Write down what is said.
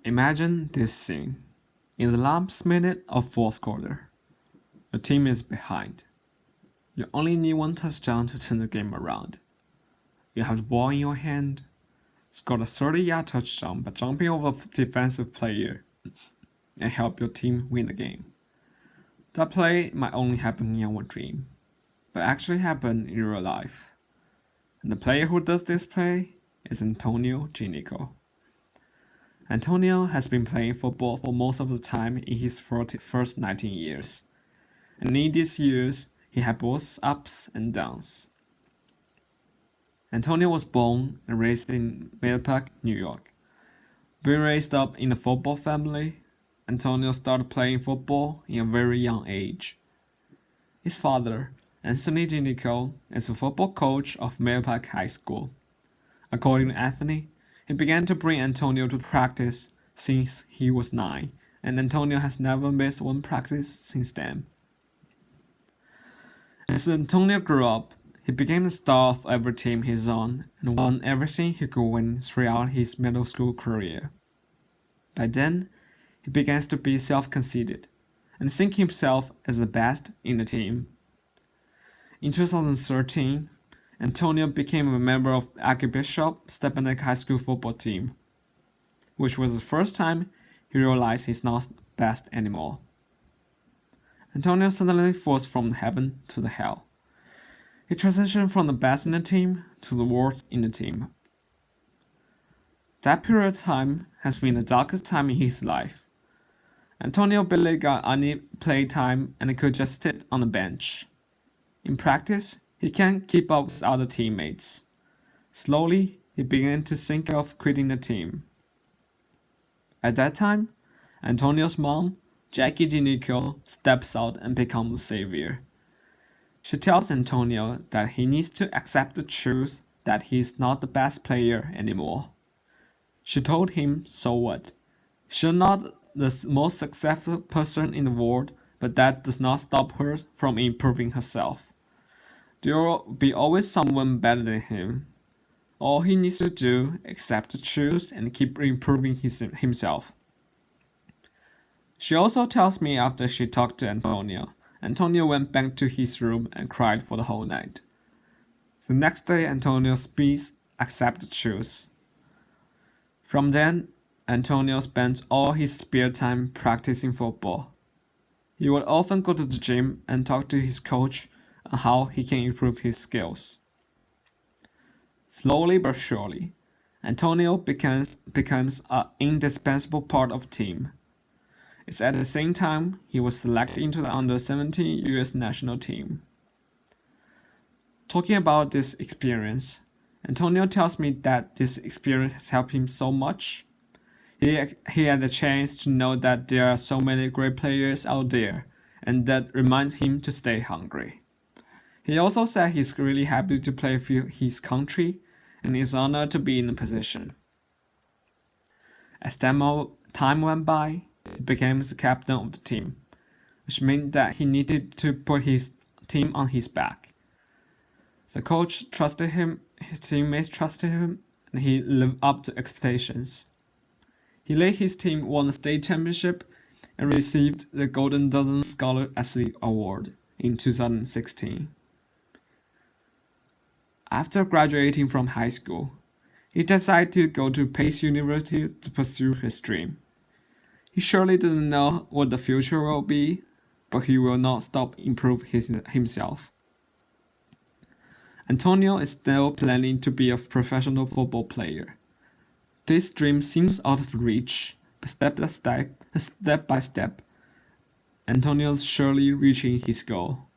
Imagine this scene. In the last minute of fourth quarter, your team is behind. You only need one touchdown to turn the game around. You have the ball in your hand, scored a 30-yard touchdown by jumping over a defensive player, and help your team win the game. That play might only happen in your dream, but actually happen in real life. And the player who does this play is Antonio Ginico. Antonio has been playing football for most of the time in his first 19 years. And in these years, he had both ups and downs. Antonio was born and raised in Millpark, New York. Being raised up in a football family, Antonio started playing football in a very young age. His father, Anthony Ginico, is a football coach of Millpark High School. According to Anthony, he began to bring Antonio to practice since he was 9, and Antonio has never missed one practice since then. As Antonio grew up, he became the star of every team he's on and won everything he could win throughout his middle school career. By then, he began to be self-conceited and think himself as the best in the team. In 2013, Antonio became a member of Archbishop Stepanek High School football team, which was the first time he realized he's not best anymore. Antonio suddenly falls from heaven to the hell. He transitioned from the best in the team to the worst in the team. That period of time has been the darkest time in his life. Antonio barely got any play time and could just sit on the bench. In practice, he can't keep up with other teammates. Slowly, he began to think of quitting the team. At that time, Antonio's mom, Jackie Ginico, steps out and becomes the savior. She tells Antonio that he needs to accept the truth that he's not the best player anymore. She told him, so what? She's not the most successful person in the world, but that does not stop her from improving herself. There will be always someone better than him. All he needs to do is accept the truth and keep improving himself. She also tells me after she talked to Antonio went back to his room and cried for the whole night. The next day, Antonio speaks, accept the truth. From then, Antonio spent all his spare time practicing football. He would often go to the gym and talk to his coach on how he can improve his skills. Slowly but surely, Antonio becomes an indispensable part of the team. It's at the same time he was selected into the under-17 US national team. Talking about this experience, Antonio tells me that this experience has helped him so much. He had the chance to know that there are so many great players out there, and that reminds him to stay hungry. He also said he's really happy to play for his country and is honored to be in the position. As time went by, he became the captain of the team, which meant that he needed to put his team on his back. The coach trusted him, his teammates trusted him, and he lived up to expectations. He led his team won the state championship and received the Golden Dozen Scholar Athlete Award in 2016. After graduating from high school, he decided to go to Pace University to pursue his dream. He surely didn't know what the future will be, but he will not stop improving himself. Antonio is still planning to be a professional football player. This dream seems out of reach, but step by step, Antonio's surely reaching his goal.